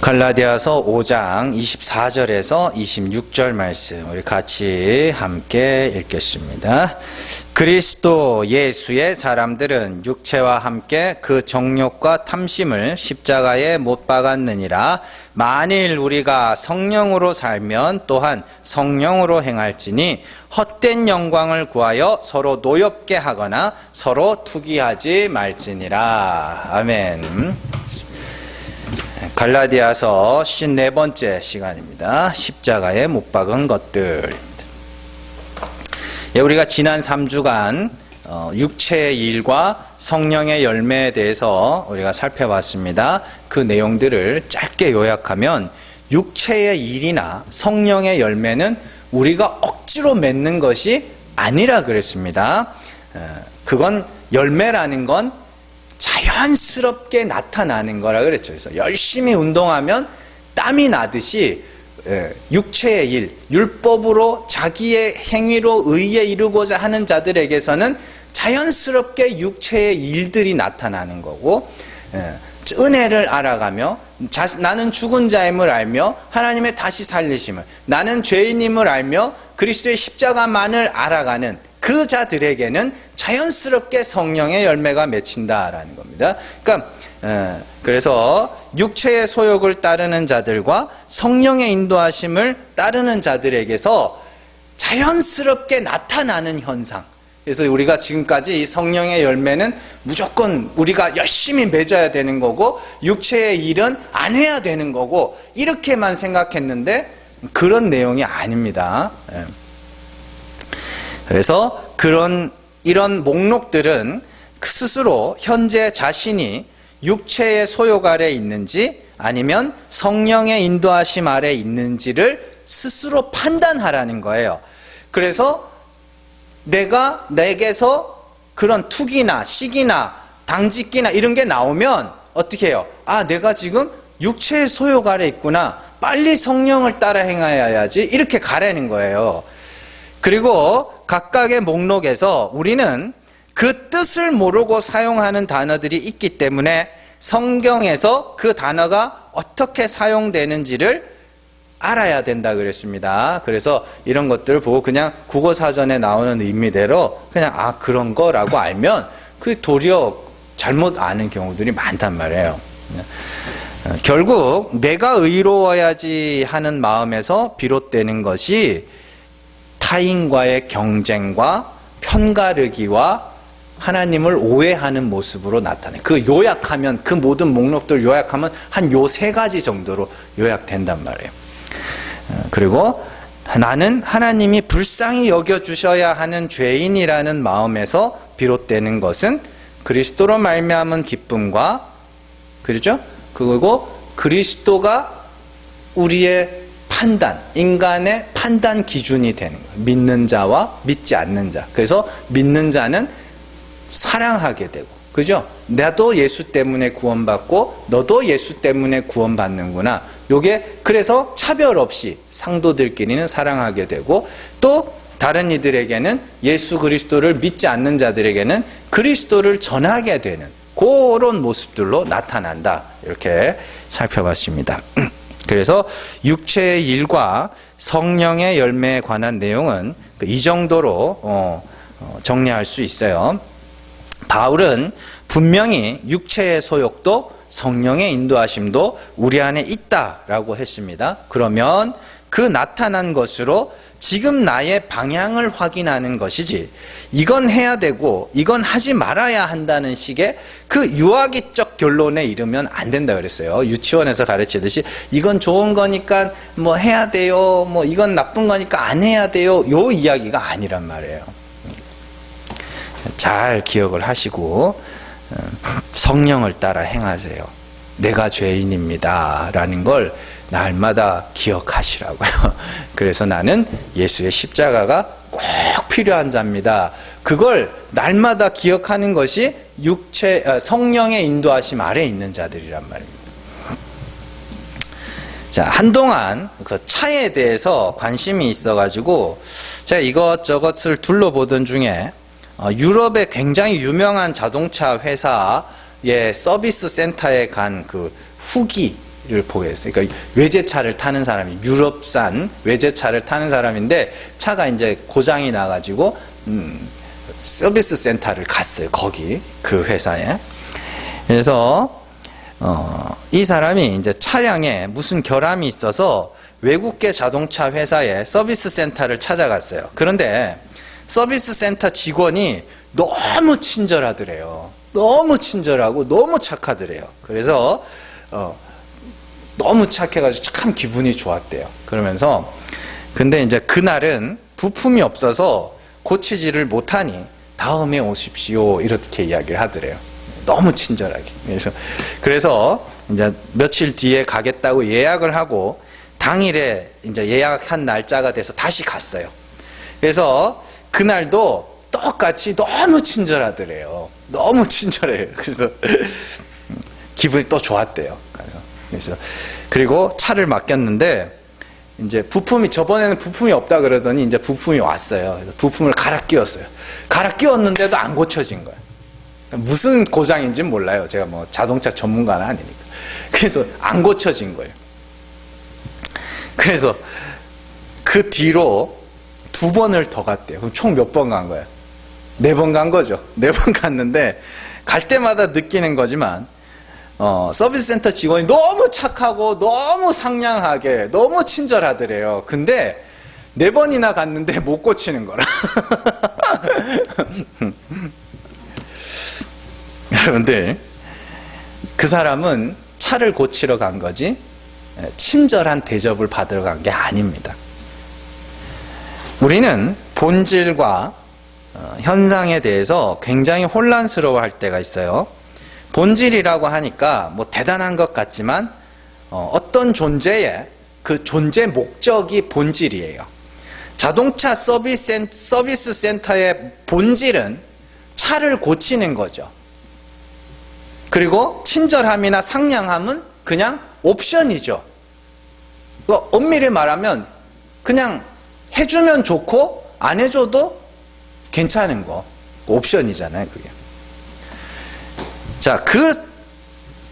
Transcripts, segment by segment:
갈라디아서 5장 24절에서 26절 말씀 우리 같이 함께 읽겠습니다. 그리스도 예수의 사람들은 육체와 함께 그 정욕과 탐심을 십자가에 못 박았느니라. 만일 우리가 성령으로 살면 또한 성령으로 행할지니 헛된 영광을 구하여 서로 노엽게 하거나 서로 투기하지 말지니라. 아멘. 갈라디아서 54번째 시간입니다. 십자가에 못 박은 것들. 우리가 지난 3주간 육체의 일과 성령의 열매에 대해서 우리가 살펴봤습니다. 그 내용들을 짧게 요약하면 육체의 일이나 성령의 열매는 우리가 억지로 맺는 것이 아니라 그랬습니다. 그건 열매라는 건 자연스럽게 나타나는 거라 그랬죠. 그래서 열심히 운동하면 땀이 나듯이 육체의 일, 율법으로 자기의 행위로 의에 이루고자 하는 자들에게서는 자연스럽게 육체의 일들이 나타나는 거고, 은혜를 알아가며 나는 죽은 자임을 알며 하나님의 다시 살리심을, 나는 죄인임을 알며 그리스도의 십자가만을 알아가는 그 자들에게는 자연스럽게 성령의 열매가 맺힌다라는 겁니다. 그러니까 그래서 육체의 소욕을 따르는 자들과 성령의 인도하심을 따르는 자들에게서 자연스럽게 나타나는 현상. 그래서 우리가 지금까지 이 성령의 열매는 무조건 우리가 열심히 맺어야 되는 거고 육체의 일은 안 해야 되는 거고 이렇게만 생각했는데 그런 내용이 아닙니다. 그래서 이런 목록들은 스스로 현재 자신이 육체의 소욕 아래 있는지 아니면 성령의 인도하심 아래 있는지를 스스로 판단하라는 거예요. 그래서 내게서 그런 투기나 시기나 당짓기나 이런 게 나오면 어떻게 해요? 아, 내가 지금 육체의 소욕 아래 있구나. 빨리 성령을 따라 행하여야지. 이렇게 가라는 거예요. 그리고 각각의 목록에서 우리는 그 뜻을 모르고 사용하는 단어들이 있기 때문에 성경에서 그 단어가 어떻게 사용되는지를 알아야 된다 그랬습니다. 그래서 이런 것들을 보고 그냥 국어사전에 나오는 의미대로 그냥 그런 거라고 알면 그 도리어 잘못 아는 경우들이 많단 말이에요. 결국 내가 의로워야지 하는 마음에서 비롯되는 것이 타인과의 경쟁과 편가르기와 하나님을 오해하는 모습으로 나타나요. 그 요약하면 그 모든 목록들 요약하면 한 요 3가지 정도로 요약된단 말이에요. 그리고 나는 하나님이 불쌍히 여겨주셔야 하는 죄인이라는 마음에서 비롯되는 것은 그리스도로 말미암은 기쁨과 그렇죠? 그리고 그리스도가 우리의 판단, 인간의 판단 기준이 되는 거예요. 믿는 자와 믿지 않는 자. 그래서 믿는 자는 사랑하게 되고, 그죠? 나도 예수 때문에 구원받고 너도 예수 때문에 구원받는구나. 요게 그래서 차별 없이 상도들끼리는 사랑하게 되고, 또 다른 이들에게는 예수 그리스도를 믿지 않는 자들에게는 그리스도를 전하게 되는 그런 모습들로 나타난다. 이렇게 살펴봤습니다. 그래서 육체의 일과 성령의 열매에 관한 내용은 이 정도로 정리할 수 있어요. 바울은 분명히 육체의 소욕도 성령의 인도하심도 우리 안에 있다라고 했습니다. 그러면 그 나타난 것으로 지금 나의 방향을 확인하는 것이지 이건 해야 되고 이건 하지 말아야 한다는 식의 그 유아기적 결론에 이르면 안 된다 그랬어요. 유치원에서 가르치듯이 이건 좋은 거니까 뭐 해야 돼요, 뭐 이건 나쁜 거니까 안 해야 돼요, 요 이야기가 아니란 말이에요. 잘 기억을 하시고 성령을 따라 행하세요. 내가 죄인입니다 라는 걸 날마다 기억하시라고요. 그래서 나는 예수의 십자가가 꼭 필요한 자입니다. 그걸 날마다 기억하는 것이 성령의 인도하심 아래에 있는 자들이란 말입니다. 자, 한동안 그 차에 대해서 관심이 있어가지고 제가 이것저것을 둘러보던 중에 유럽의 굉장히 유명한 자동차 회사의 서비스 센터에 간 그 후기 를 보게 됐어요. 그러니까 외제차를 타는 사람이, 유럽산 외제차를 타는 사람인데 차가 이제 고장이 나가지고 서비스 센터를 갔어요. 거기 그 회사에. 그래서 이 사람이 이제 차량에 무슨 결함이 있어서 외국계 자동차 회사의 서비스 센터를 찾아갔어요. 그런데 서비스 센터 직원이 너무 친절하더래요. 너무 친절하고 너무 착하더래요. 그래서 너무 착해가지고 참 기분이 좋았대요. 그러면서 근데 이제 그날은 부품이 없어서 고치지를 못하니 다음에 오십시오 이렇게 이야기를 하더래요. 너무 친절하게. 그래서 이제 며칠 뒤에 가겠다고 예약을 하고 당일에 이제 예약한 날짜가 돼서 다시 갔어요. 그래서 그날도 똑같이 너무 친절하더래요. 너무 친절해요. 그래서 기분이 또 좋았대요. 그래서 그리고 차를 맡겼는데 이제 부품이 저번에는 부품이 없다 그러더니 이제 부품이 왔어요. 그래서 부품을 갈아 끼웠어요. 갈아 끼웠는데도 안 고쳐진 거예요. 무슨 고장인지는 몰라요. 제가 뭐 자동차 전문가는 아니니까. 그래서 안 고쳐진 거예요. 그래서 그 뒤로 2번을 더 갔대요. 그럼 총 몇 번 간 거예요? 4번 간 거죠. 4번 갔는데 갈 때마다 느끼는 거지만 서비스 센터 직원이 너무 착하고 너무 상냥하게 너무 친절하더래요. 근데 4번이나 갔는데 못 고치는 거라. 여러분들, 그 사람은 차를 고치러 간 거지 친절한 대접을 받으러 간 게 아닙니다. 우리는 본질과 현상에 대해서 굉장히 혼란스러워할 때가 있어요. 본질이라고 하니까 뭐 대단한 것 같지만 어떤 존재의 그 존재 목적이 본질이에요. 자동차 서비스 센터의 본질은 차를 고치는 거죠. 그리고 친절함이나 상냥함은 그냥 옵션이죠. 엄밀히 말하면 그냥 해주면 좋고 안 해줘도 괜찮은 거 옵션이잖아요. 그게. 자, 그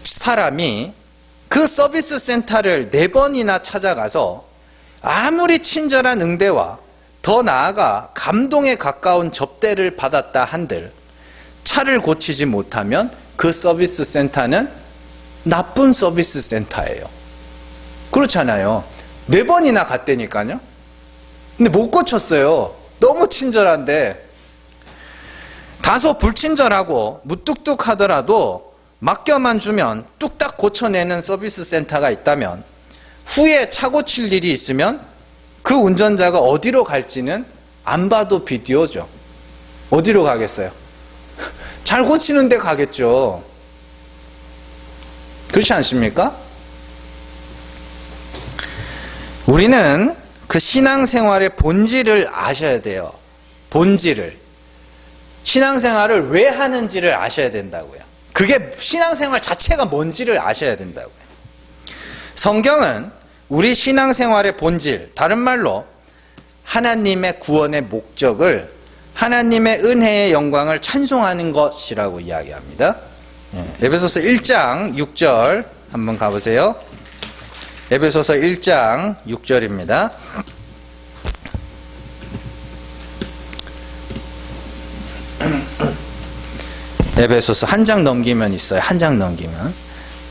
사람이 그 서비스 센터를 4번이나 찾아가서 아무리 친절한 응대와 더 나아가 감동에 가까운 접대를 받았다 한들 차를 고치지 못하면 그 서비스 센터는 나쁜 서비스 센터예요. 그렇잖아요. 4번이나 갔다니까요. 근데 못 고쳤어요. 너무 친절한데. 다소 불친절하고 무뚝뚝하더라도 맡겨만 주면 뚝딱 고쳐내는 서비스 센터가 있다면 후에 차 고칠 일이 있으면 그 운전자가 어디로 갈지는 안 봐도 비디오죠. 어디로 가겠어요? 잘 고치는 데 가겠죠. 그렇지 않습니까? 우리는 그 신앙생활의 본질을 아셔야 돼요. 본질을. 신앙생활을 왜 하는지를 아셔야 된다고요. 그게 신앙생활 자체가 뭔지를 아셔야 된다고요. 성경은 우리 신앙생활의 본질, 다른 말로 하나님의 구원의 목적을 하나님의 은혜의 영광을 찬송하는 것이라고 이야기합니다. 에베소서 1장 6절 한번 가보세요. 에베소서 1장 6절입니다. 에베소서 한 장 넘기면 있어요. 한 장 넘기면.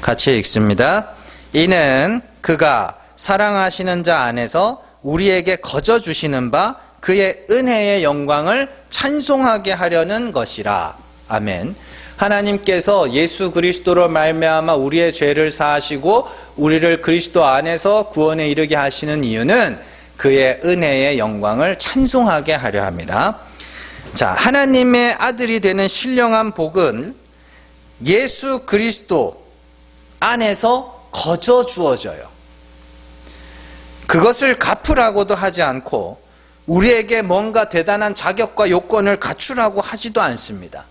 같이 읽습니다. 이는 그가 사랑하시는 자 안에서 우리에게 거저 주시는 바 그의 은혜의 영광을 찬송하게 하려는 것이라. 아멘. 하나님께서 예수 그리스도로 말미암아 우리의 죄를 사하시고 우리를 그리스도 안에서 구원에 이르게 하시는 이유는 그의 은혜의 영광을 찬송하게 하려 함이라. 자, 하나님의 아들이 되는 신령한 복은 예수 그리스도 안에서 거저 주어져요. 그것을 갚으라고도 하지 않고 우리에게 뭔가 대단한 자격과 요건을 갖추라고 하지도 않습니다.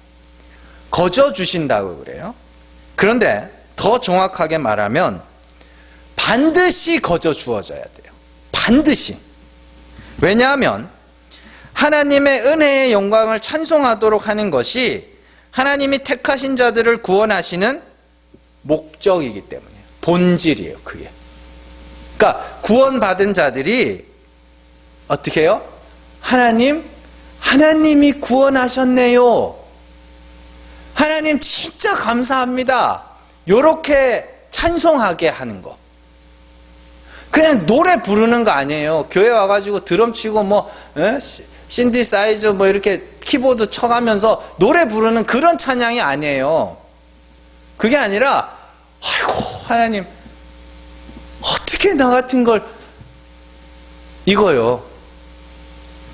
거저 주신다고 그래요. 그런데 더 정확하게 말하면 반드시 거저 주어져야 돼요. 반드시. 왜냐하면 하나님의 은혜의 영광을 찬송하도록 하는 것이 하나님이 택하신 자들을 구원하시는 목적이기 때문이에요. 본질이에요, 그게. 그러니까 구원받은 자들이 어떻게 해요? 하나님이 구원하셨네요. 하나님 진짜 감사합니다. 요렇게 찬송하게 하는 거. 그냥 노래 부르는 거 아니에요. 교회 와가지고 드럼 치고 뭐 신디사이저 뭐 이렇게 키보드 쳐가면서 노래 부르는 그런 찬양이 아니에요. 그게 아니라 아이고 하나님 어떻게 나 같은 걸 이거요.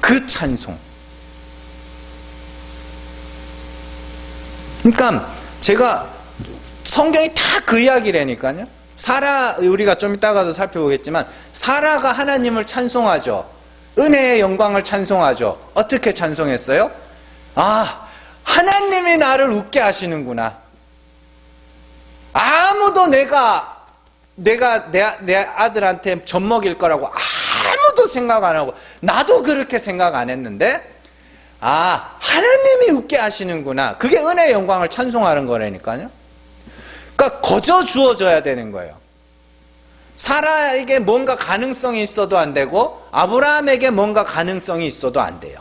그 찬송. 그러니까 제가 성경이 다 그 이야기라니까요. 우리가 좀 이따가도 살펴보겠지만 사라가 하나님을 찬송하죠. 은혜의 영광을 찬송하죠. 어떻게 찬송했어요? 아, 하나님이 나를 웃게 하시는구나. 아무도 내가 내 아들한테 젖 먹일 거라고 아무도 생각 안 하고 나도 그렇게 생각 안 했는데 하나님이 웃게 하시는구나. 그게 은혜의 영광을 찬송하는 거라니까요. 그러니까 거저 주어져야 되는 거예요. 사라에게 뭔가 가능성이 있어도 안 되고 아브라함에게 뭔가 가능성이 있어도 안 돼요.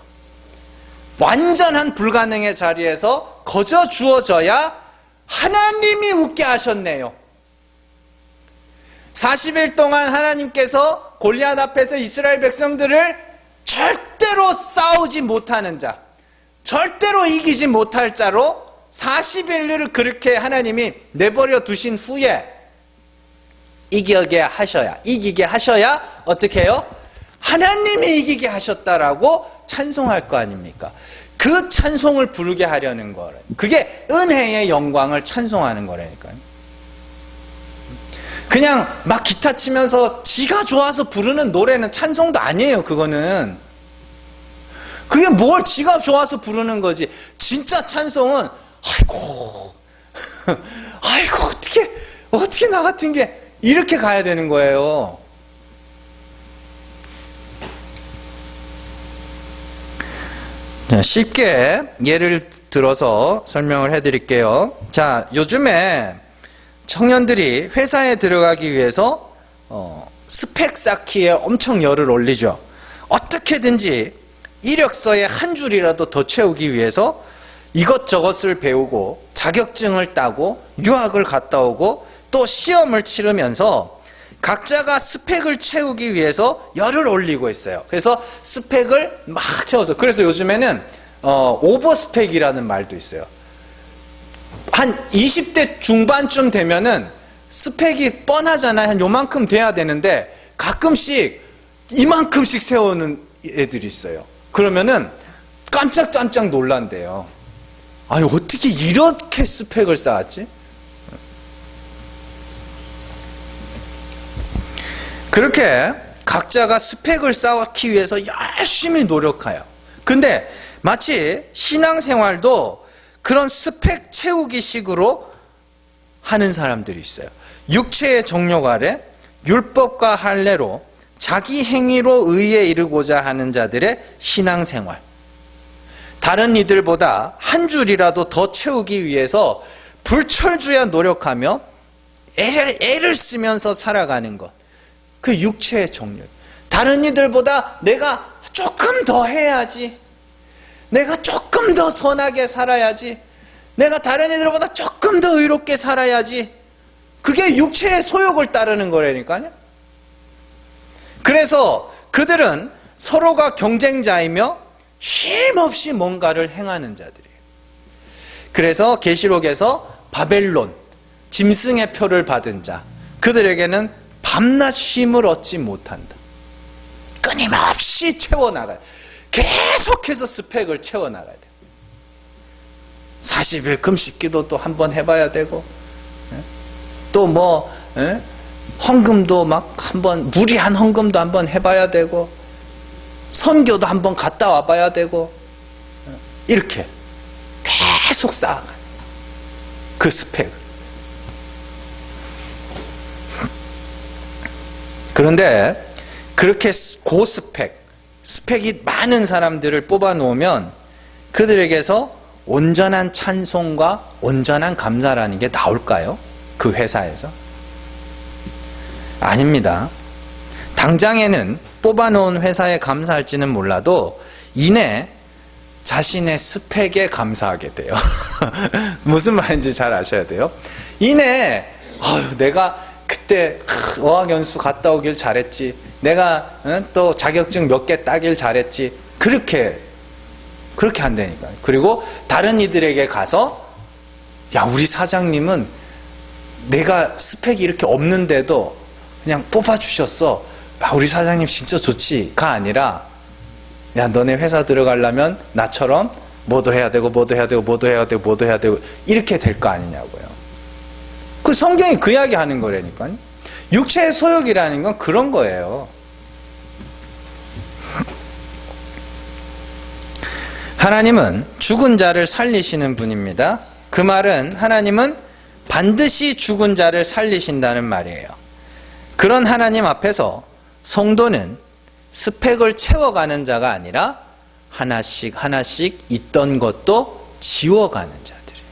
완전한 불가능의 자리에서 거저 주어져야 하나님이 웃게 하셨네요. 40일 동안 하나님께서 골리앗 앞에서 이스라엘 백성들을 절대로 싸우지 못하는 자, 절대로 이기지 못할 자로 40일을 그렇게 하나님이 내버려 두신 후에 이기게 하셔야 어떻게 해요? 하나님이 이기게 하셨다라고 찬송할 거 아닙니까? 그 찬송을 부르게 하려는 거래. 그게 은혜의 영광을 찬송하는 거라니까요. 그냥 막 기타 치면서 지가 좋아서 부르는 노래는 찬송도 아니에요. 그거는 그게 뭘 지가 좋아서 부르는 거지. 진짜 찬송은 아이고 어떻게 나 같은 게 이렇게 가야 되는 거예요. 쉽게 예를 들어서 설명을 해드릴게요. 자, 요즘에 청년들이 회사에 들어가기 위해서 스펙 쌓기에 엄청 열을 올리죠. 어떻게든지 이력서에 한 줄이라도 더 채우기 위해서 이것저것을 배우고 자격증을 따고 유학을 갔다 오고 또 시험을 치르면서 각자가 스펙을 채우기 위해서 열을 올리고 있어요. 그래서 스펙을 막 채워서, 그래서 요즘에는 오버 스펙이라는 말도 있어요. 한 20대 중반쯤 되면은 스펙이 뻔하잖아요. 한 요만큼 돼야 되는데 가끔씩 이만큼씩 세우는 애들이 있어요. 그러면은 깜짝 놀란대요. 아니 어떻게 이렇게 스펙을 쌓았지? 그렇게 각자가 스펙을 쌓기 위해서 열심히 노력해요. 근데 마치 신앙생활도 그런 스펙 채우기 식으로 하는 사람들이 있어요. 육체의 정욕 아래 율법과 할례로 자기 행위로 의에 이르고자 하는 자들의 신앙생활. 다른 이들보다 한 줄이라도 더 채우기 위해서 불철주야 노력하며 애를 쓰면서 살아가는 것. 그 육체의 정욕. 다른 이들보다 내가 조금 더 해야지. 내가 조금 더 선하게 살아야지. 내가 다른 이들보다 조금 더 의롭게 살아야지. 그게 육체의 소욕을 따르는 거라니까요. 그래서 그들은 서로가 경쟁자이며 쉼없이 뭔가를 행하는 자들이에요. 그래서 계시록에서 바벨론, 짐승의 표를 받은 자, 그들에게는 밤낮 쉼을 얻지 못한다. 끊임없이 채워나가요. 계속해서 스펙을 채워나가야 돼요. 40일 금식 기도도 한번 해봐야 되고, 또 뭐 헌금도 막 한번, 무리한 헌금도 한번 해봐야 되고, 선교도 한번 갔다 와봐야 되고, 이렇게 계속 쌓아가요. 그 스펙. 그런데 그렇게 스펙이 많은 사람들을 뽑아 놓으면 그들에게서 온전한 찬송과 온전한 감사라는 게 나올까요? 그 회사에서? 아닙니다. 당장에는 뽑아놓은 회사에 감사할지는 몰라도 이내 자신의 스펙에 감사하게 돼요. 무슨 말인지 잘 아셔야 돼요. 이내 내가 그때 어학연수 갔다 오길 잘했지, 내가 또 자격증 몇 개 따길 잘했지, 그렇게 한다니까요. 그리고 다른 이들에게 가서 야, 우리 사장님은 내가 스펙이 이렇게 없는데도 그냥 뽑아주셨어, 우리 사장님 진짜 좋지가 아니라, 야, 너네 회사 들어가려면 나처럼 뭐도 해야 되고 뭐도 해야 되고 뭐도 해야 되고 뭐도 해야 되고 이렇게 될 거 아니냐고요. 그 성경이 그 이야기 하는 거라니까요. 육체의 소욕이라는 건 그런 거예요. 하나님은 죽은 자를 살리시는 분입니다. 그 말은 하나님은 반드시 죽은 자를 살리신다는 말이에요. 그런 하나님 앞에서 성도는 스펙을 채워가는 자가 아니라 하나씩 하나씩 있던 것도 지워가는 자들이에요.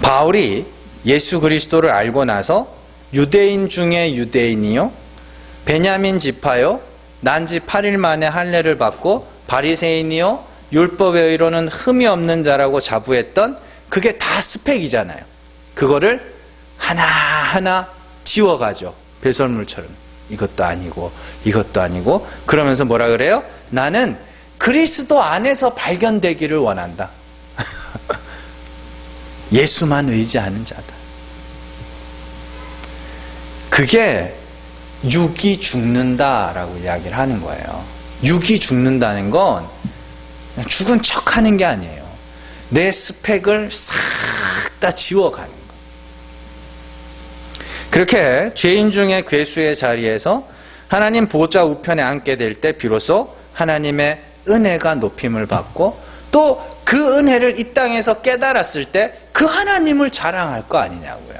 바울이 예수 그리스도를 알고 나서 유대인 중에 유대인이요, 베냐민 지파요, 난지 8일 만에 할례를 받고 바리새인이요, 율법의 의로는 흠이 없는 자라고 자부했던 그게 다 스펙이잖아요. 그거를 하나하나 지워가죠. 배설물처럼. 이것도 아니고 이것도 아니고. 그러면서 뭐라 그래요? 나는 그리스도 안에서 발견되기를 원한다. 예수만 의지하는 자다. 그게 육이 죽는다라고 이야기를 하는 거예요. 육이 죽는다는 건 죽은 척 하는 게 아니에요. 내 스펙을 싹 다 지워가는 거. 그렇게 죄인 중에 괴수의 자리에서 하나님 보좌 우편에 앉게 될 때 비로소 하나님의 은혜가 높임을 받고, 또 그 은혜를 이 땅에서 깨달았을 때 그 하나님을 자랑할 거 아니냐고요.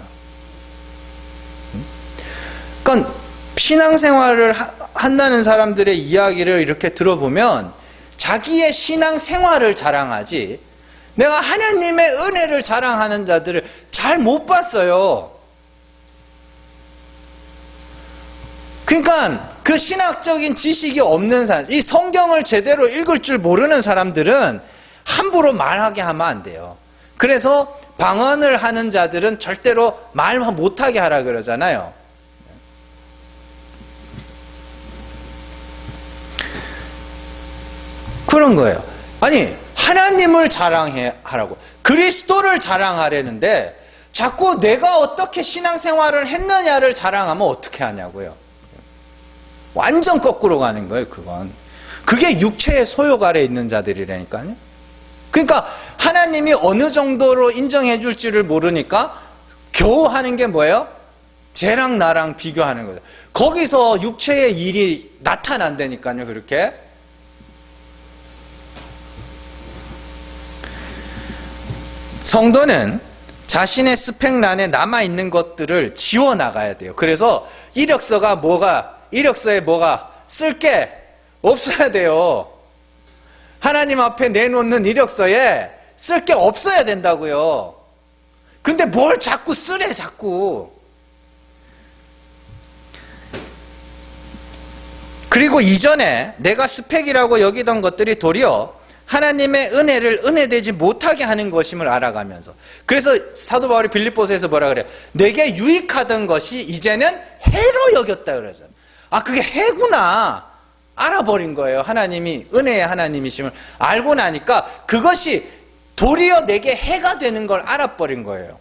그러니까 신앙생활을 한다는 사람들의 이야기를 이렇게 들어보면 자기의 신앙생활을 자랑하지, 내가 하나님의 은혜를 자랑하는 자들을 잘 못 봤어요. 그러니까 그 신학적인 지식이 없는 사람, 이 성경을 제대로 읽을 줄 모르는 사람들은 함부로 말하게 하면 안 돼요. 그래서 방언을 하는 자들은 절대로 말 못하게 하라 그러잖아요. 그런 거예요. 아니, 하나님을 자랑하라고, 그리스도를 자랑하려는데 자꾸 내가 어떻게 신앙생활을 했느냐를 자랑하면 어떻게 하냐고요. 완전 거꾸로 가는 거예요. 그게 육체의 소욕 아래 있는 자들이라니까요. 그러니까 하나님이 어느 정도로 인정해 줄지를 모르니까 겨우 하는 게 뭐예요? 쟤랑 나랑 비교하는 거죠. 거기서 육체의 일이 나타난다니까요. 그렇게. 성도는 자신의 스펙란에 남아있는 것들을 지워나가야 돼요. 그래서 이력서에 뭐가 쓸 게 없어야 돼요. 하나님 앞에 내놓는 이력서에 쓸 게 없어야 된다고요. 근데 뭘 자꾸 쓰래, 자꾸. 그리고 이전에 내가 스펙이라고 여기던 것들이 도리어 하나님의 은혜를 은혜되지 못하게 하는 것임을 알아가면서, 그래서 사도 바울이 빌립보서에서 뭐라 그래요? 내게 유익하던 것이 이제는 해로 여겼다 그러잖아요. 아, 그게 해구나 알아버린 거예요. 하나님이 은혜의 하나님이심을 알고 나니까 그것이 도리어 내게 해가 되는 걸 알아버린 거예요.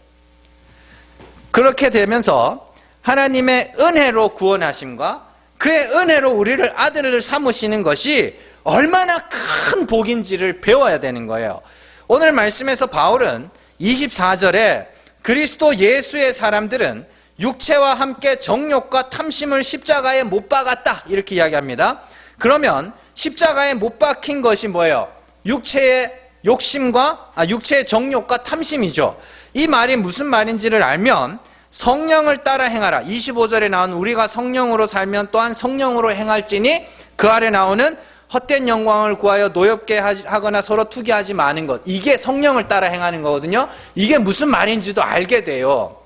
그렇게 되면서 하나님의 은혜로 구원하심과 그의 은혜로 우리를 아들을 삼으시는 것이 얼마나 큰 복인지를 배워야 되는 거예요. 오늘 말씀에서 바울은 24절에 그리스도 예수의 사람들은 육체와 함께 정욕과 탐심을 십자가에 못 박았다 이렇게 이야기합니다. 그러면 십자가에 못 박힌 것이 뭐예요? 육체의 욕심과 육체의 정욕과 탐심이죠. 이 말이 무슨 말인지를 알면 성령을 따라 행하라. 25절에 나온 우리가 성령으로 살면 또한 성령으로 행할지니 그 아래 나오는 헛된 영광을 구하여 노엽게 하거나 서로 투기하지 마는 것. 이게 성령을 따라 행하는 거거든요. 이게 무슨 말인지도 알게 돼요.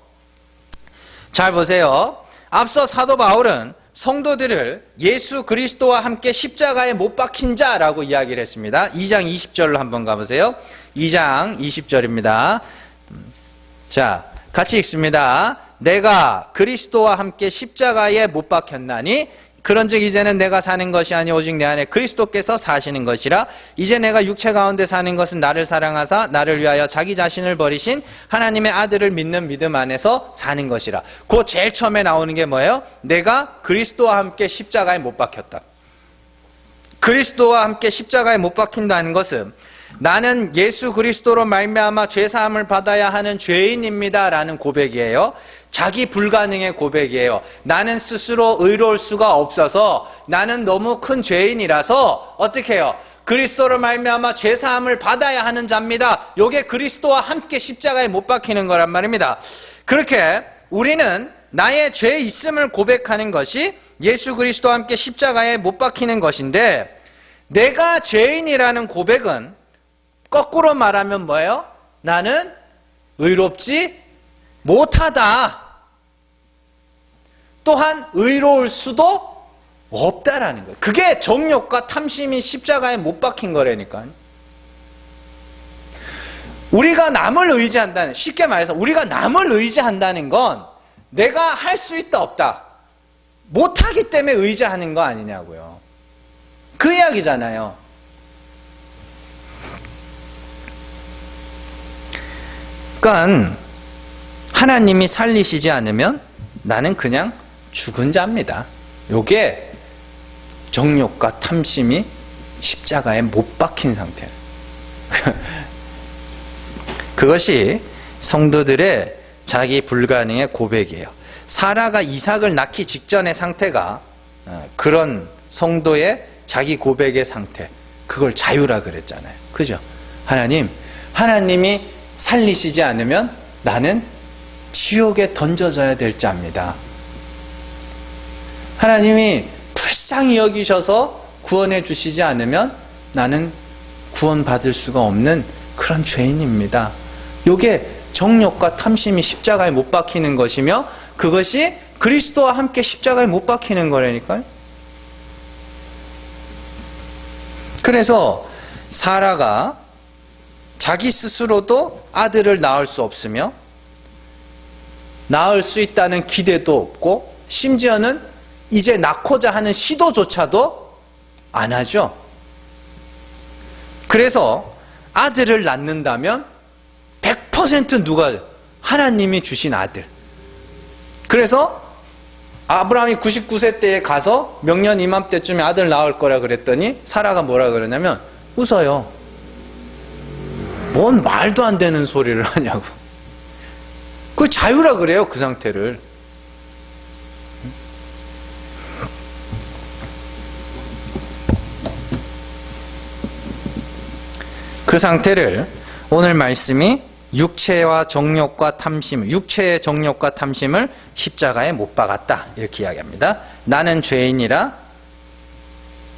잘 보세요. 앞서 사도 바울은 성도들을 예수 그리스도와 함께 십자가에 못 박힌 자라고 이야기를 했습니다. 2장 20절로 한번 가보세요. 2장 20절입니다. 자, 같이 읽습니다. 내가 그리스도와 함께 십자가에 못 박혔나니 그런즉 이제는 내가 사는 것이 아니 오직 내 안에 그리스도께서 사시는 것이라. 이제 내가 육체 가운데 사는 것은 나를 사랑하사 나를 위하여 자기 자신을 버리신 하나님의 아들을 믿는 믿음 안에서 사는 것이라. 그 제일 처음에 나오는 게 뭐예요? 내가 그리스도와 함께 십자가에 못 박혔다. 그리스도와 함께 십자가에 못 박힌다는 것은 나는 예수 그리스도로 말미암아 죄사함을 받아야 하는 죄인입니다 라는 고백이에요. 자기 불가능의 고백이에요. 나는 스스로 의로울 수가 없어서 나는 너무 큰 죄인이라서 어떻게 해요? 그리스도로 말미암아 죄사함을 받아야 하는 자입니다. 이게 그리스도와 함께 십자가에 못 박히는 거란 말입니다. 그렇게 우리는 나의 죄 있음을 고백하는 것이 예수 그리스도와 함께 십자가에 못 박히는 것인데, 내가 죄인이라는 고백은 거꾸로 말하면 뭐예요? 나는 의롭지 못하다. 또한 의로울 수도 없다라는 거예요. 그게 정욕과 탐심이 십자가에 못 박힌 거라니까요. 우리가 남을 의지한다는, 쉽게 말해서 우리가 남을 의지한다는 건 내가 할 수 있다 없다, 못하기 때문에 의지하는 거 아니냐고요. 그 이야기잖아요. 그러니까 하나님이 살리시지 않으면 나는 그냥 죽은 자입니다. 요게 정욕과 탐심이 십자가에 못 박힌 상태예요. 그것이 성도들의 자기 불가능의 고백이에요. 사라가 이삭을 낳기 직전의 상태가 그런 성도의 자기 고백의 상태, 그걸 자유라 그랬잖아요. 그죠? 하나님이 살리시지 않으면 나는 지옥에 던져져야 될 자입니다. 하나님이 불쌍히 여기셔서 구원해 주시지 않으면 나는 구원받을 수가 없는 그런 죄인입니다. 이게 정욕과 탐심이 십자가에 못 박히는 것이며, 그것이 그리스도와 함께 십자가에 못 박히는 거라니까요. 그래서 사라가 자기 스스로도 아들을 낳을 수 없으며 낳을 수 있다는 기대도 없고, 심지어는 이제 낳고자 하는 시도조차도 안 하죠. 그래서 아들을 낳는다면 100% 누가? 하나님이 주신 아들. 그래서 아브라함이 99세 때에 가서 명년 이맘때쯤에 아들 낳을 거라 그랬더니 사라가 뭐라 그러냐면 웃어요. 뭔 말도 안 되는 소리를 하냐고. 그 자유라 그래요, 그 상태를. 그 상태를 오늘 말씀이 육체의 정욕과 탐심을 십자가에 못 박았다, 이렇게 이야기합니다. 나는 죄인이라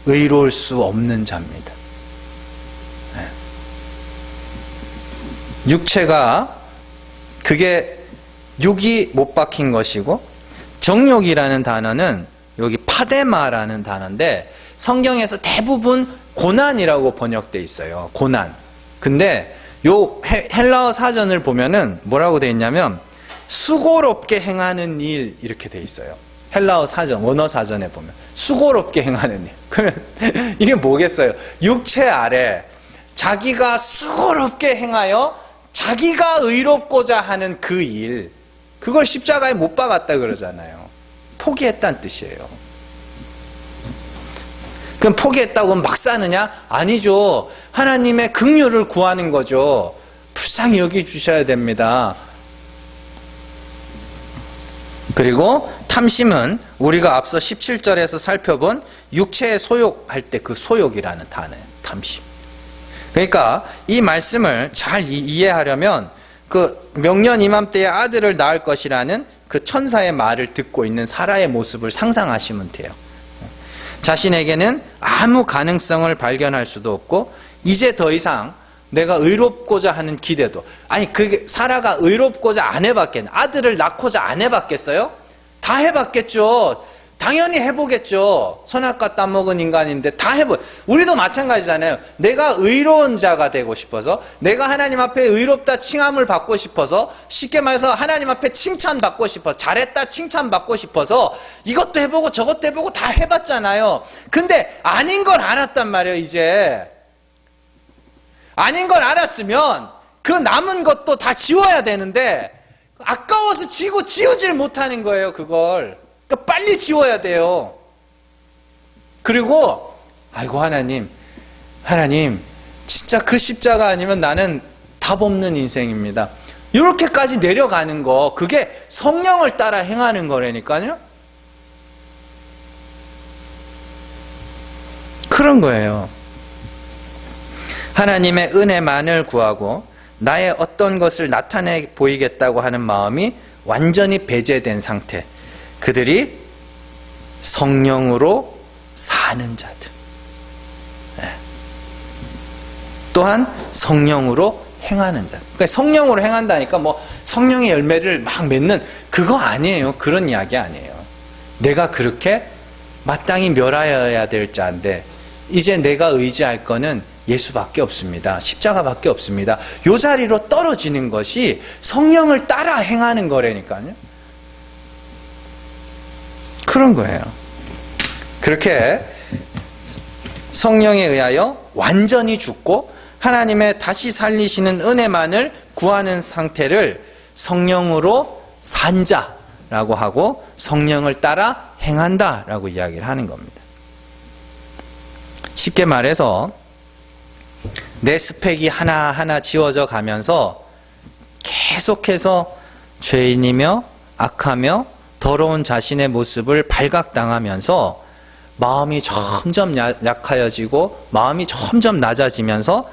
의로울 수 없는 자입니다. 육체가, 그게 육이 못 박힌 것이고, 정욕이라는 단어는 여기 파데마라는 단어인데 성경에서 대부분 고난이라고 번역되어 있어요. 고난. 근데 요 헬라어 사전을 보면은 뭐라고 되어 있냐면 수고롭게 행하는 일, 이렇게 되어 있어요. 헬라어 사전, 원어 사전에 보면 수고롭게 행하는 일. 그러면 이게 뭐겠어요? 육체 아래 자기가 수고롭게 행하여 자기가 의롭고자 하는 그 일, 그걸 십자가에 못 박았다 그러잖아요. 포기했다는 뜻이에요. 그럼 포기했다고 막 사느냐? 아니죠. 하나님의 긍휼을 구하는 거죠. 불쌍히 여기주셔야 됩니다. 그리고 탐심은 우리가 앞서 17절에서 살펴본 육체의 소욕할 때 그 소욕이라는 단어예요. 탐심. 그러니까 이 말씀을 잘 이해하려면 그 명년 이맘때에 아들을 낳을 것이라는 그 천사의 말을 듣고 있는 사라의 모습을 상상하시면 돼요. 자신에게는 아무 가능성을 발견할 수도 없고, 이제 더 이상 내가 의롭고자 하는 기대도. 아니, 그게 사라가 의롭고자 안 해봤겠네. 아들을 낳고자 안 해봤겠어요? 다 해봤겠죠. 당연히 해보겠죠. 선악과 따먹은 인간인데 다 해보. 우리도 마찬가지잖아요. 내가 의로운 자가 되고 싶어서, 내가 하나님 앞에 의롭다 칭함을 받고 싶어서, 쉽게 말해서 하나님 앞에 칭찬받고 싶어서, 잘했다 칭찬받고 싶어서 이것도 해보고 저것도 해보고 다 해봤잖아요. 근데 아닌 걸 알았단 말이에요. 이제 아닌 걸 알았으면 그 남은 것도 다 지워야 되는데 아까워서 지우질 못하는 거예요. 그걸 그러니까 빨리 지워야 돼요. 그리고 아이고 하나님 진짜 그 십자가 아니면 나는 답 없는 인생입니다. 이렇게까지 내려가는 거, 그게 성령을 따라 행하는 거라니까요. 그런 거예요. 하나님의 은혜만을 구하고 나의 어떤 것을 나타내 보이겠다고 하는 마음이 완전히 배제된 상태, 그들이 성령으로 사는 자들. 또한 성령으로 행하는 자들. 그러니까 성령으로 행한다니까 뭐 성령의 열매를 막 맺는 그거 아니에요. 그런 이야기 아니에요. 내가 그렇게 마땅히 멸하여야 될 자인데 이제 내가 의지할 거는 예수밖에 없습니다. 십자가밖에 없습니다. 이 자리로 떨어지는 것이 성령을 따라 행하는 거라니까요. 그런 거예요. 그렇게 성령에 의하여 완전히 죽고 하나님의 다시 살리시는 은혜만을 구하는 상태를 성령으로 산 자라고 하고 성령을 따라 행한다라고 이야기를 하는 겁니다. 쉽게 말해서 내 스펙이 하나하나 지워져 가면서 계속해서 죄인이며 악하며 더러운 자신의 모습을 발각당하면서 마음이 점점 약하여지고 마음이 점점 낮아지면서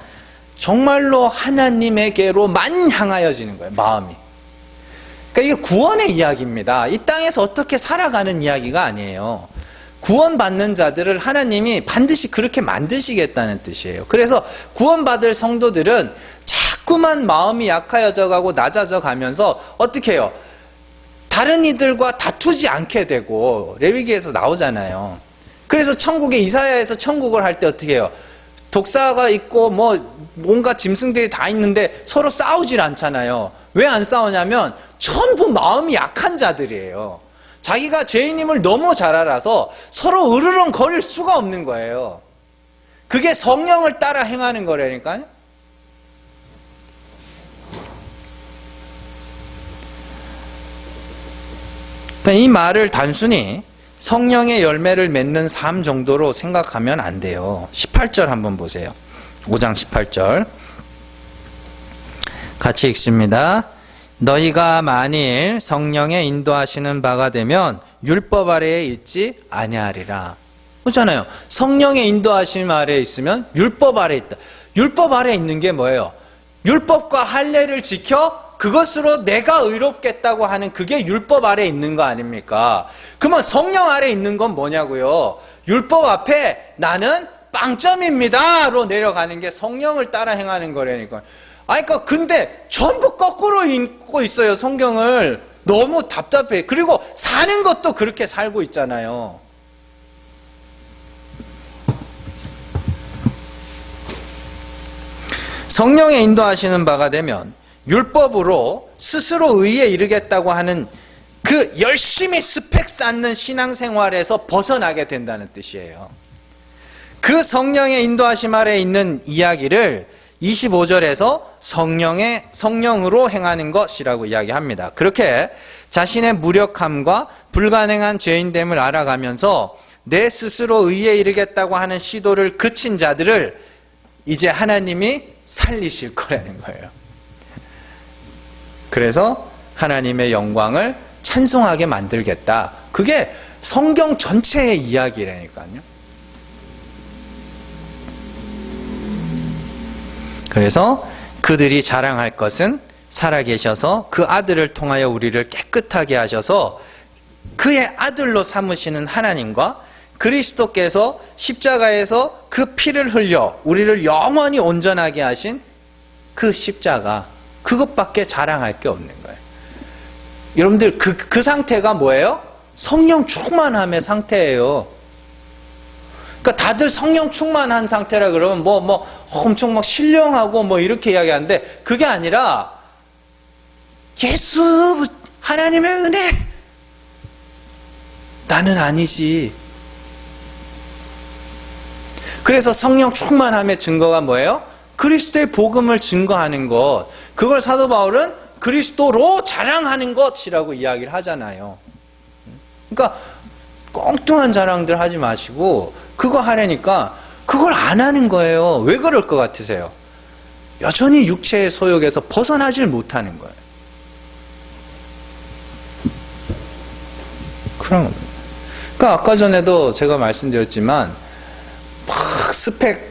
정말로 하나님에게로만 향하여지는 거예요. 마음이. 그러니까 이게 구원의 이야기입니다. 이 땅에서 어떻게 살아가는 이야기가 아니에요. 구원받는 자들을 하나님이 반드시 그렇게 만드시겠다는 뜻이에요. 그래서 구원받을 성도들은 자꾸만 마음이 약하여져 가고 낮아져 가면서 어떻게 해요? 다른 이들과 다투지 않게 되고, 레위기에서 나오잖아요. 그래서 천국에, 이사야에서 천국을 할 때 어떻게 해요? 독사가 있고 뭔가 짐승들이 다 있는데 서로 싸우질 않잖아요. 왜 안 싸우냐면 전부 마음이 약한 자들이에요. 자기가 죄인임을 너무 잘 알아서 서로 으르렁거릴 수가 없는 거예요. 그게 성령을 따라 행하는 거라니까요. 이 말을 단순히 성령의 열매를 맺는 삶 정도로 생각하면 안 돼요. 18절 한번 보세요. 5장 18절 같이 읽습니다. 너희가 만일 성령의 인도하시는 바가 되면 율법 아래에 있지 아니하리라. 그렇잖아요. 성령의 인도하심 아래에 있으면 율법 아래에 있다. 율법 아래에 있는 게 뭐예요? 율법과 할례를 지켜 그것으로 내가 의롭겠다고 하는 그게 율법 아래에 있는 거 아닙니까? 그러면 성령 아래에 있는 건 뭐냐고요? 율법 앞에 나는 빵점입니다로 내려가는 게 성령을 따라 행하는 거라니까. 그러니까 근데 전부 거꾸로 읽고 있어요. 성경을. 너무 답답해. 그리고 사는 것도 그렇게 살고 있잖아요. 성령의 인도하시는 바가 되면 율법으로 스스로 의에 이르겠다고 하는 그 열심히 스펙 쌓는 신앙생활에서 벗어나게 된다는 뜻이에요. 그 성령의 인도하심 아래에 있는 이야기를 25절에서 성령으로 행하는 것이라고 이야기합니다. 그렇게 자신의 무력함과 불가능한 죄인됨을 알아가면서 내 스스로 의에 이르겠다고 하는 시도를 그친 자들을 이제 하나님이 살리실 거라는 거예요. 그래서 하나님의 영광을 찬송하게 만들겠다. 그게 성경 전체의 이야기라니까요. 그래서 그들이 자랑할 것은 살아계셔서 그 아들을 통하여 우리를 깨끗하게 하셔서 그의 아들로 삼으시는 하나님과 그리스도께서 십자가에서 그 피를 흘려 우리를 영원히 온전하게 하신 그 십자가, 그것밖에 자랑할 게 없는 거예요. 여러분들 그 상태가 뭐예요? 성령 충만함의 상태예요. 그러니까 다들 성령 충만한 상태라 그러면 뭐 엄청 막 신령하고 뭐 이렇게 이야기하는데, 그게 아니라 예수, 하나님의 은혜, 나는 아니지. 그래서 성령 충만함의 증거가 뭐예요? 그리스도의 복음을 증거하는 것. 그걸 사도 바울은 그리스도로 자랑하는 것이라고 이야기를 하잖아요. 그러니까 엉뚱한 자랑들 하지 마시고 그거 하려니까 그걸 안 하는 거예요. 왜 그럴 것 같으세요? 여전히 육체의 소욕에서 벗어나질 못하는 거예요. 그런 겁니다. 그러니까 아까 전에도 제가 말씀드렸지만 막 스펙,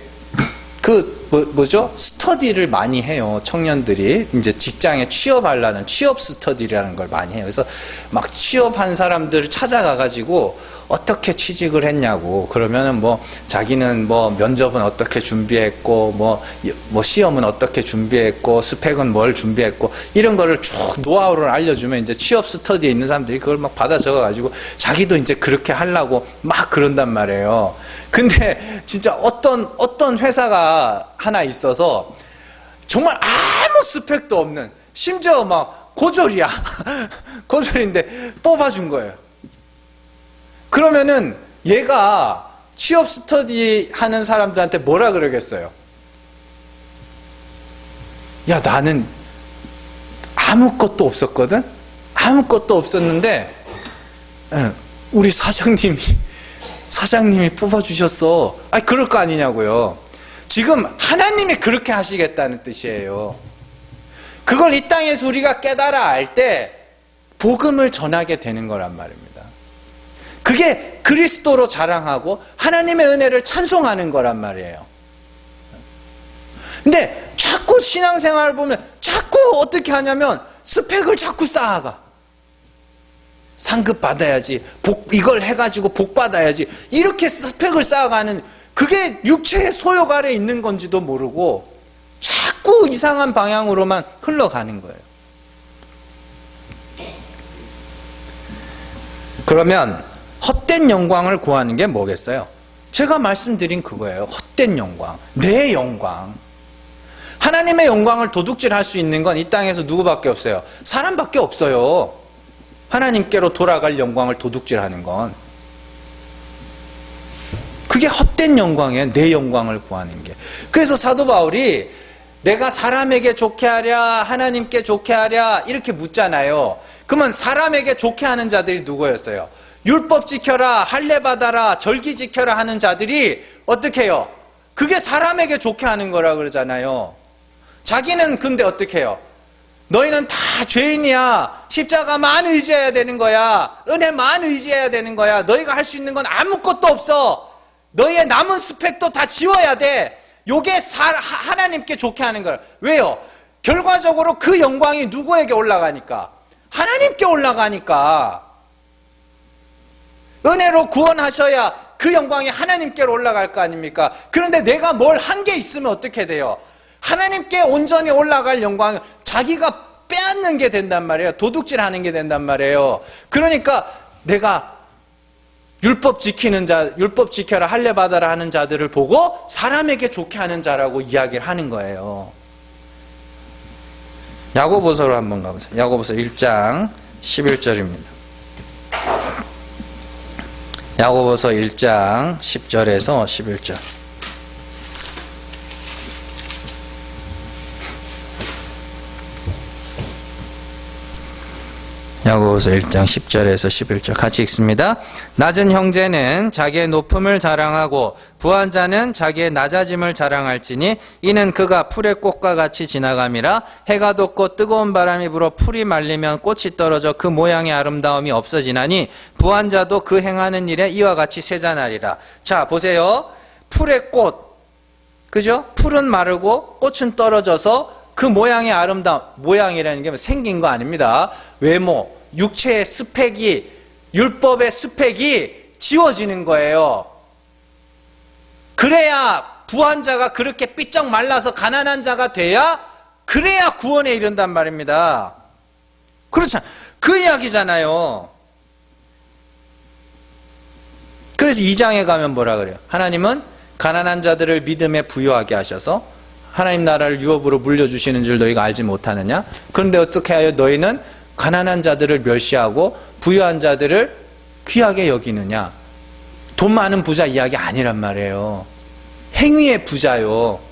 뭐죠? 스터디를 많이 해요. 청년들이 이제 직장에 취업하려는 취업 스터디라는 걸 많이 해요. 그래서 막 취업한 사람들을 찾아가가지고 어떻게 취직을 했냐고. 그러면은 뭐 자기는 뭐 면접은 어떻게 준비했고, 뭐 시험은 어떻게 준비했고, 스펙은 뭘 준비했고, 이런 거를 쭉 노하우를 알려주면 이제 취업 스터디에 있는 사람들이 그걸 막 받아 적어가지고 자기도 이제 그렇게 하려고 막 그런단 말이에요. 근데 진짜 어떤 회사가 하나 있어서 정말 아무 스펙도 없는, 심지어 막 고졸이야. 고졸인데 뽑아준 거예요. 그러면은 얘가 취업 스터디 하는 사람들한테 뭐라 그러겠어요? 야, 나는 아무것도 없었거든? 아무것도 없었는데 우리 사장님이 뽑아주셨어. 아니, 그럴 거 아니냐고요. 지금 하나님이 그렇게 하시겠다는 뜻이에요. 그걸 이 땅에서 우리가 깨달아 알 때 복음을 전하게 되는 거란 말입니다. 그게 그리스도로 자랑하고 하나님의 은혜를 찬송하는 거란 말이에요. 근데 자꾸 신앙생활을 보면 자꾸 어떻게 하냐면 스펙을 자꾸 쌓아가. 상급 받아야지, 이걸 해가지고 복 받아야지, 이렇게 스펙을 쌓아가는, 그게 육체의 소욕 아래 있는 건지도 모르고 자꾸 이상한 방향으로만 흘러가는 거예요. 그러면 헛된 영광을 구하는 게 뭐겠어요? 제가 말씀드린 그거예요. 헛된 영광, 내 영광. 하나님의 영광을 도둑질할 수 있는 건 이 땅에서 누구밖에 없어요? 사람밖에 없어요. 하나님께로 돌아갈 영광을 도둑질하는 건. 그게 헛된 영광이에요. 내 영광을 구하는 게. 그래서 사도 바울이 내가 사람에게 좋게 하랴 하나님께 좋게 하랴 이렇게 묻잖아요. 그러면 사람에게 좋게 하는 자들이 누구였어요? 율법 지켜라, 할례 받아라, 절기 지켜라 하는 자들이 어떻게 해요? 그게 사람에게 좋게 하는 거라 그러잖아요. 자기는 근데 어떻게 해요? 너희는 다 죄인이야. 십자가만 의지해야 되는 거야. 은혜만 의지해야 되는 거야. 너희가 할 수 있는 건 아무것도 없어. 너희의 남은 스펙도 다 지워야 돼. 요게 하나님께 좋게 하는 거야. 왜요? 결과적으로 그 영광이 누구에게 올라가니까? 하나님께 올라가니까. 은혜로 구원하셔야 그 영광이 하나님께로 올라갈 거 아닙니까? 그런데 내가 뭘 한 게 있으면 어떻게 돼요? 하나님께 온전히 올라갈 영광을 자기가 빼앗는 게 된단 말이에요. 도둑질하는 게 된단 말이에요. 그러니까 내가 율법 지키는 자, 율법 지켜라, 할례 받아라 하는 자들을 보고 사람에게 좋게 하는 자라고 이야기를 하는 거예요. 야고보서로 한번 가보세요. 야고보서 1장 11절입니다. 야고보서 1장 10절에서 11절. 야고보서 1장 10절에서 11절 같이 읽습니다. 낮은 형제는 자기의 높음을 자랑하고 부한 자는 자기의 낮아짐을 자랑할지니 이는 그가 풀의 꽃과 같이 지나감이라. 해가 돋고 뜨거운 바람이 불어 풀이 말리면 꽃이 떨어져 그 모양의 아름다움이 없어지나니 부한 자도 그 행하는 일에 이와 같이 쇠잔하리라. 자, 보세요. 풀의 꽃, 그죠? 풀은 마르고 꽃은 떨어져서 그 모양의 아름다움, 모양이라는 게 생긴 거 아닙니다. 외모, 육체의 스펙이, 율법의 스펙이 지워지는 거예요. 그래야 부한 자가 그렇게 삐쩍 말라서 가난한 자가 돼야 그래야 구원에 이른단 말입니다. 그렇잖아. 그 이야기잖아요. 그래서 2장에 가면 뭐라 그래요? 하나님은 가난한 자들을 믿음에 부요하게 하셔서 하나님 나라를 유업으로 물려주시는 줄 너희가 알지 못하느냐? 그런데 어떻게 하여 너희는 가난한 자들을 멸시하고 부유한 자들을 귀하게 여기느냐? 돈 많은 부자 이야기 아니란 말이에요. 행위의 부자요.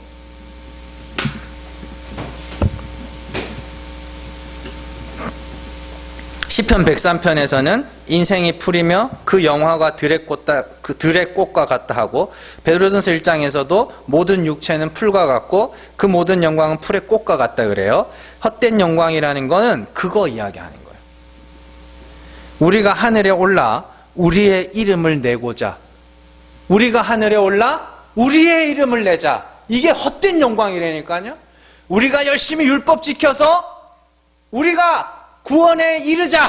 시편 103편에서는 인생이 풀이며 그 영화가 들의 꽃과 같다 하고, 베드로전서 1장에서도 모든 육체는 풀과 같고 그 모든 영광은 풀의 꽃과 같다 그래요. 헛된 영광이라는 거는 그거 이야기하는 거예요. 우리가 하늘에 올라 우리의 이름을 내고자, 우리가 하늘에 올라 우리의 이름을 내자, 이게 헛된 영광이라니까요. 우리가 열심히 율법 지켜서 우리가 구원에 이르자,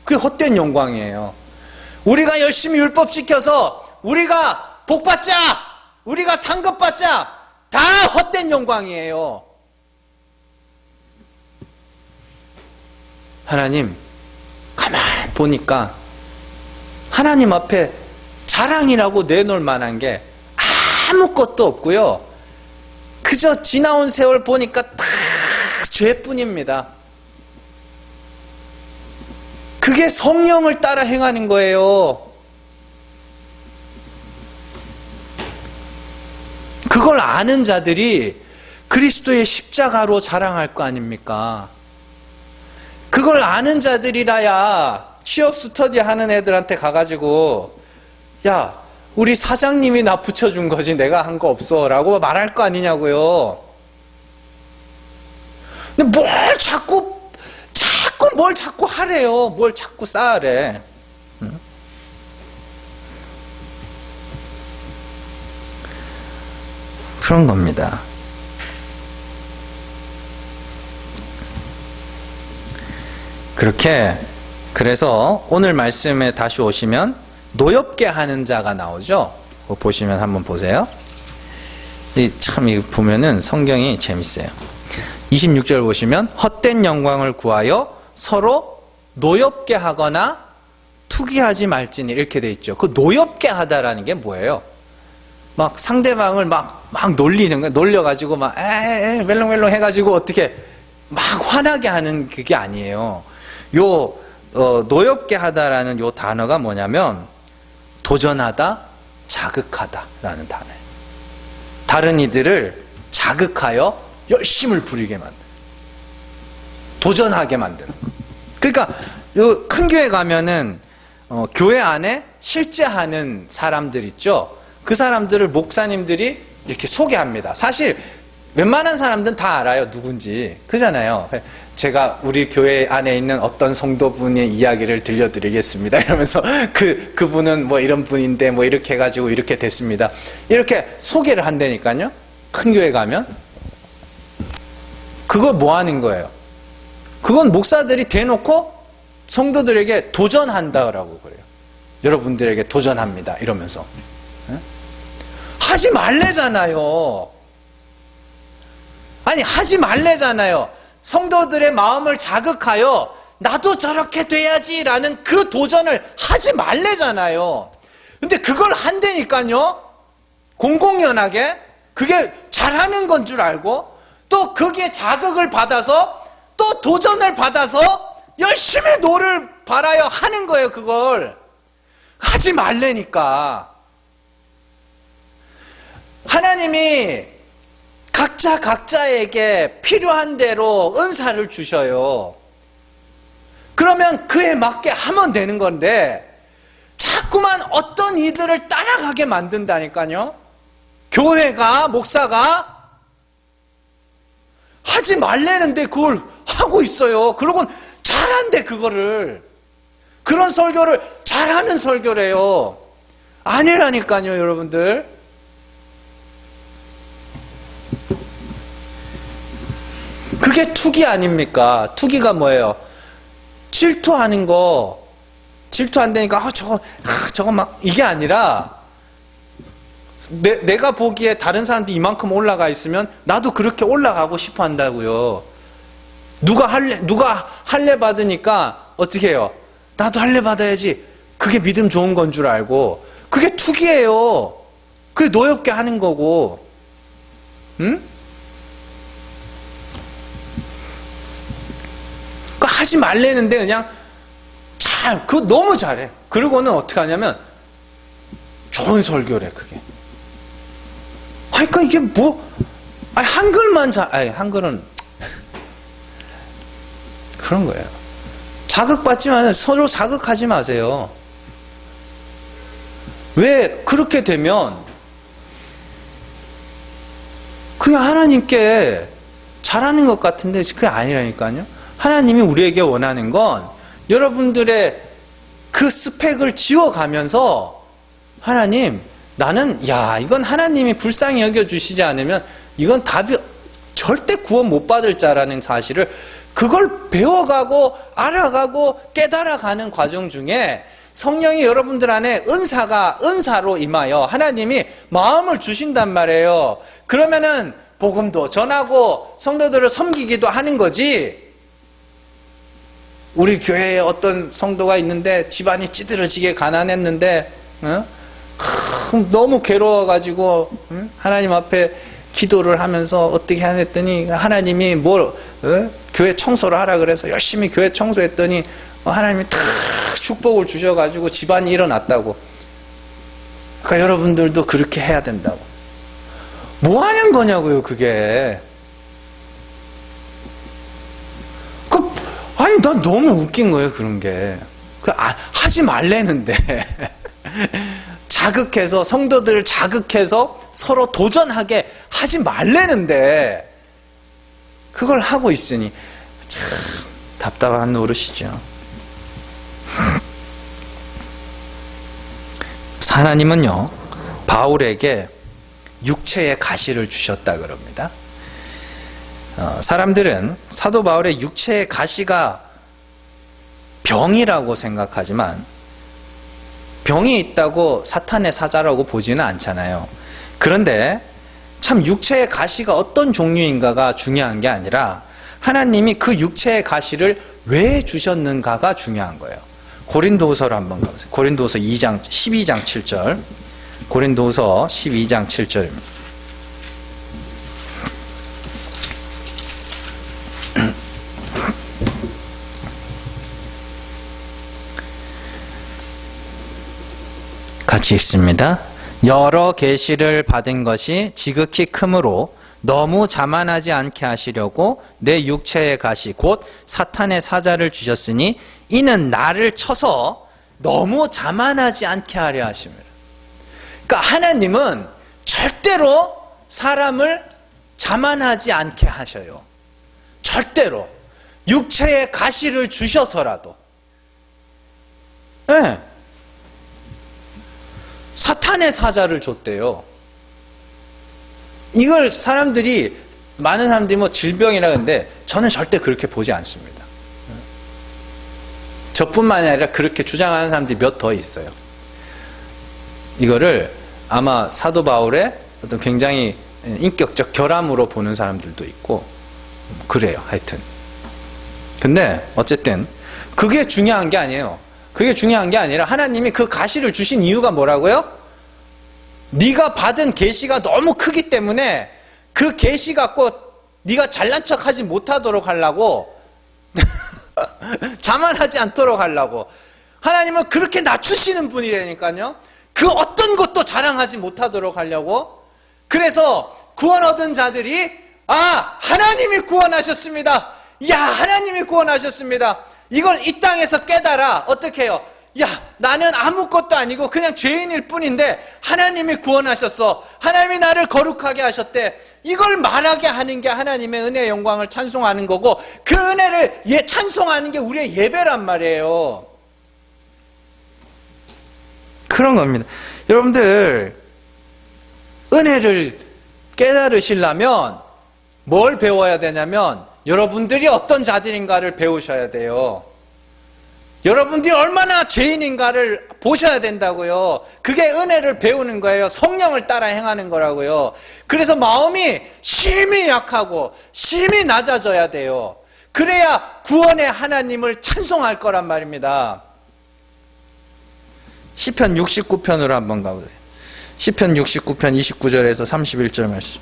그게 헛된 영광이에요. 우리가 열심히 율법 지켜서 우리가 복받자, 우리가 상급받자, 다 헛된 영광이에요. 하나님 가만 보니까 하나님 앞에 자랑이라고 내놓을 만한 게 아무것도 없고요. 그저 지나온 세월 보니까 다 죄뿐입니다. 그게 성령을 따라 행하는 거예요. 그걸 아는 자들이 그리스도의 십자가로 자랑할 거 아닙니까? 그걸 아는 자들이라야 취업 스터디 하는 애들한테 가가지고, 야, 우리 사장님이 나 붙여준 거지 내가 한 거 없어 라고 말할 거 아니냐고요. 근데 뭘 자꾸 하래요. 뭘 자꾸 쌓으래. 그런 겁니다. 그래서 오늘 말씀에 다시 오시면 노엽게 하는 자가 나오죠. 그거 보시면 한번 보세요. 참 보면은 성경이 재밌어요. 26절 보시면 헛된 영광을 구하여 서로 노엽게 하거나 투기하지 말지니, 이렇게 돼 있죠. 그 노엽게 하다라는 게 뭐예요? 막 상대방을 막 놀리는 거예요. 놀려가지고 막 멜롱멜롱 해가지고 어떻게 막 화나게 하는 그게 아니에요. 노엽게 하다라는 요 단어가 뭐냐면 도전하다, 자극하다라는 단어예요. 다른 이들을 자극하여 열심을 부리게 만드는, 도전하게 만드는 거. 그러니까 요 큰 교회 가면은 교회 안에 실제 하는 사람들 있죠. 그 사람들을 목사님들이 이렇게 소개합니다. 사실 웬만한 사람들은 다 알아요, 누군지. 그잖아요. 제가 우리 교회 안에 있는 어떤 성도분의 이야기를 들려드리겠습니다 이러면서 그분은 뭐 이런 분인데 뭐 이렇게 해가지고 이렇게 됐습니다, 이렇게 소개를 한다니까요. 큰 교회 가면 그거 뭐 하는 거예요? 그건 목사들이 대놓고 성도들에게 도전한다라고 그래요. 여러분들에게 도전합니다 이러면서. 하지 말래잖아요. 아니, 하지 말래잖아요. 성도들의 마음을 자극하여 나도 저렇게 돼야지라는 그 도전을 하지 말래잖아요. 근데 그걸 한다니까요. 공공연하게 그게 잘하는 건 줄 알고, 또 거기에 자극을 받아서 또 도전을 받아서 열심히 노를 바라여 하는 거예요. 그걸 하지 말래니까. 하나님이 각자에게 필요한 대로 은사를 주셔요. 그러면 그에 맞게 하면 되는 건데 자꾸만 어떤 이들을 따라가게 만든다니까요. 교회가, 목사가 하지 말라는데 그걸 하고 있어요. 그러곤 잘한대, 그거를. 그런 설교를 잘하는 설교래요. 아니라니까요, 여러분들. 그게 투기 아닙니까? 투기가 뭐예요? 질투하는 거. 질투한다니까 저거 막 이게 아니라 내가 보기에 다른 사람들이 이만큼 올라가 있으면 나도 그렇게 올라가고 싶어 한다고요. 누가 할례 받으니까 어떻게 해요? 나도 할례 받아야지. 그게 믿음 좋은 건 줄 알고. 그게 투기예요. 그게 노엽게 하는 거고. 응? 하지 말래는데 그냥 그거 너무 잘해. 그러고는 어떻게 하냐면 좋은 설교래, 그게. 그러니까 이게 한글만 한글은 그런 거예요. 자극받지만 서로 자극하지 마세요. 왜 그렇게 되면 그냥 하나님께 잘하는 것 같은데 그게 아니라니까요. 하나님이 우리에게 원하는 건 여러분들의 그 스펙을 지워가면서 하나님, 나는 이건 하나님이 불쌍히 여겨주시지 않으면 이건 답이 절대 구원 못 받을 자라는 사실을 그걸 배워가고 알아가고 깨달아가는 과정 중에 성령이 여러분들 안에 은사로 임하여 하나님이 마음을 주신단 말이에요. 그러면은 복음도 전하고 성도들을 섬기기도 하는 거지. 우리 교회에 어떤 성도가 있는데 집안이 찌들어지게 가난했는데 너무 괴로워가지고 하나님 앞에 기도를 하면서 어떻게 하랬더니 하나님이 교회 청소를 하라 그래서 열심히 교회 청소했더니 하나님이 탁 축복을 주셔가지고 집안이 일어났다고. 그러니까 여러분들도 그렇게 해야 된다고. 뭐 하는 거냐고요, 그게. 아니, 난 너무 웃긴 거예요, 그런 게. 하지 말래는데. 자극해서, 성도들을 자극해서 서로 도전하게 하지 말래는데, 그걸 하고 있으니, 참, 답답한 노릇이죠. 하나님은요, 바울에게 육체의 가시를 주셨다 그럽니다. 사람들은 사도 바울의 육체의 가시가 병이라고 생각하지만 병이 있다고 사탄의 사자라고 보지는 않잖아요. 그런데 참 육체의 가시가 어떤 종류인가가 중요한 게 아니라 하나님이 그 육체의 가시를 왜 주셨는가가 중요한 거예요. 고린도후서로 한번 가보세요. 고린도후서 12장 7절. 고린도후서 12장 7절입니다. 같이 읽습니다. 여러 계시를 받은 것이 지극히 크므로 너무 자만하지 않게 하시려고 내 육체의 가시 곧 사탄의 사자를 주셨으니 이는 나를 쳐서 너무 자만하지 않게 하려 하십니다. 그러니까 하나님은 절대로 사람을 자만하지 않게 하셔요. 절대로. 육체의 가시를 주셔서라도. 네. 사탄의 사자를 줬대요. 이걸 많은 사람들이 질병이라 하는데 저는 절대 그렇게 보지 않습니다. 저뿐만이 아니라 그렇게 주장하는 사람들이 몇 더 있어요. 이거를 아마 사도 바울의 어떤 굉장히 인격적 결함으로 보는 사람들도 있고 그래요. 하여튼. 근데 어쨌든 그게 중요한 게 아니에요. 그게 중요한 게 아니라 하나님이 그 가시를 주신 이유가 뭐라고요? 네가 받은 계시가 너무 크기 때문에 그 계시 갖고 네가 잘난 척하지 못하도록 하려고 자만하지 않도록 하려고. 하나님은 그렇게 낮추시는 분이라니까요. 그 어떤 것도 자랑하지 못하도록 하려고. 그래서 구원 얻은 자들이 하나님이 구원하셨습니다. 하나님이 구원하셨습니다. 이걸 이 땅에서 깨달아. 어떻게 해요? 나는 아무것도 아니고 그냥 죄인일 뿐인데 하나님이 구원하셨어. 하나님이 나를 거룩하게 하셨대. 이걸 말하게 하는 게 하나님의 은혜의 영광을 찬송하는 거고, 그 은혜를 찬송하는 게 우리의 예배란 말이에요. 그런 겁니다. 여러분들 은혜를 깨달으시려면 뭘 배워야 되냐면 여러분들이 어떤 자들인가를 배우셔야 돼요. 여러분들이 얼마나 죄인인가를 보셔야 된다고요. 그게 은혜를 배우는 거예요. 성령을 따라 행하는 거라고요. 그래서 마음이 심히 약하고 심히 낮아져야 돼요. 그래야 구원의 하나님을 찬송할 거란 말입니다. 시편 69편으로 한번 가보세요. 시편 69편 29절에서 31절 말씀.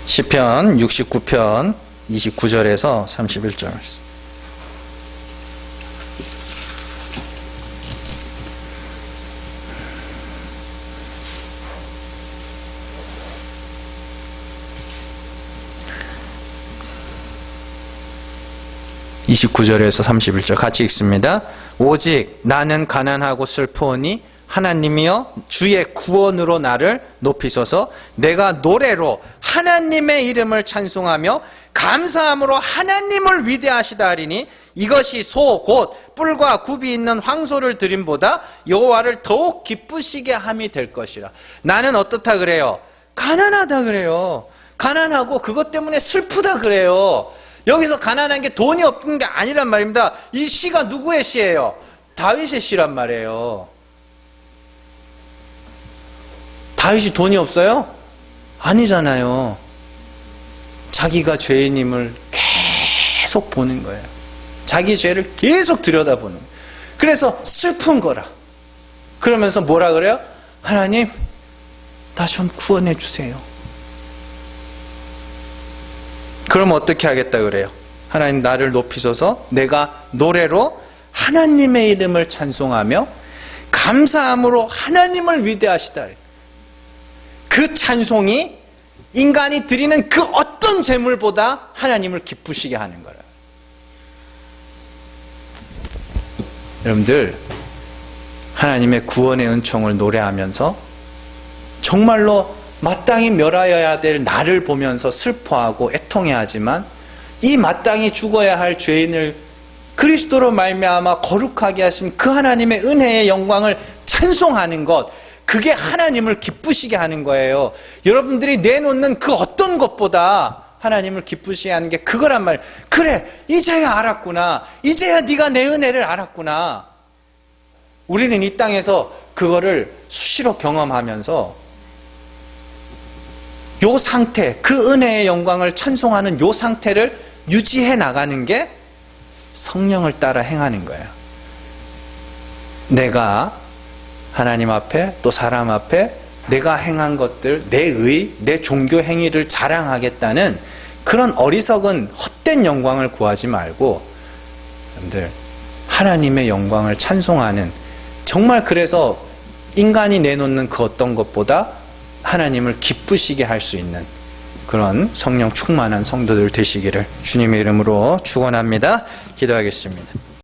시편 69편 29절에서 31절 말씀. (29절에서) (31절) 같이 읽습니다. 오직 나는 가난하고 슬프오니 하나님이여 주의 구원으로 나를 높이소서. 내가 노래로 하나님의 이름을 찬송하며 감사함으로 하나님을 위대하시다 하리니 이것이 소 곧 뿔과 굽이 있는 황소를 드림보다 여호와를 더욱 기쁘시게 함이 될 것이라. 나는 어떻다 그래요? 가난하다 그래요. 가난하고 그것 때문에 슬프다 그래요. 여기서 가난한 게 돈이 없는 게 아니란 말입니다. 이 시가 누구의 시예요? 다윗의 시란 말이에요. 다윗이 돈이 없어요? 아니잖아요. 자기가 죄인임을 계속 보는 거예요. 자기 죄를 계속 들여다보는 거예요. 그래서 슬픈 거라. 그러면서 뭐라 그래요? 하나님, 나 좀 구원해 주세요. 그럼 어떻게 하겠다 그래요? 하나님 나를 높이소서. 내가 노래로 하나님의 이름을 찬송하며 감사함으로 하나님을 위대하시다. 그 찬송이 인간이 드리는 그 어떤 제물보다 하나님을 기쁘시게 하는 거라. 여러분들, 하나님의 구원의 은총을 노래하면서 정말로 마땅히 멸하여야 될 나를 보면서 슬퍼하고 애통해하지만 이 마땅히 죽어야 할 죄인을 그리스도로 말미암아 거룩하게 하신 그 하나님의 은혜의 영광을 찬송하는 것, 그게 하나님을 기쁘시게 하는 거예요. 여러분들이 내놓는 그 어떤 것보다 하나님을 기쁘시게 하는 게 그거란 말이에요. 그래, 이제야 알았구나. 이제야 네가 내 은혜를 알았구나. 우리는 이 땅에서 그거를 수시로 경험하면서 요 상태, 그 은혜의 영광을 찬송하는 요 상태를 유지해 나가는 게 성령을 따라 행하는 거예요. 내가 하나님 앞에 또 사람 앞에 내가 행한 것들, 내 종교 행위를 자랑하겠다는 그런 어리석은 헛된 영광을 구하지 말고, 여러분들 하나님의 영광을 찬송하는, 정말 그래서 인간이 내놓는 그 어떤 것보다 하나님을 기쁘시게 할 수 있는 그런 성령 충만한 성도들 되시기를 주님의 이름으로 축원합니다. 기도하겠습니다.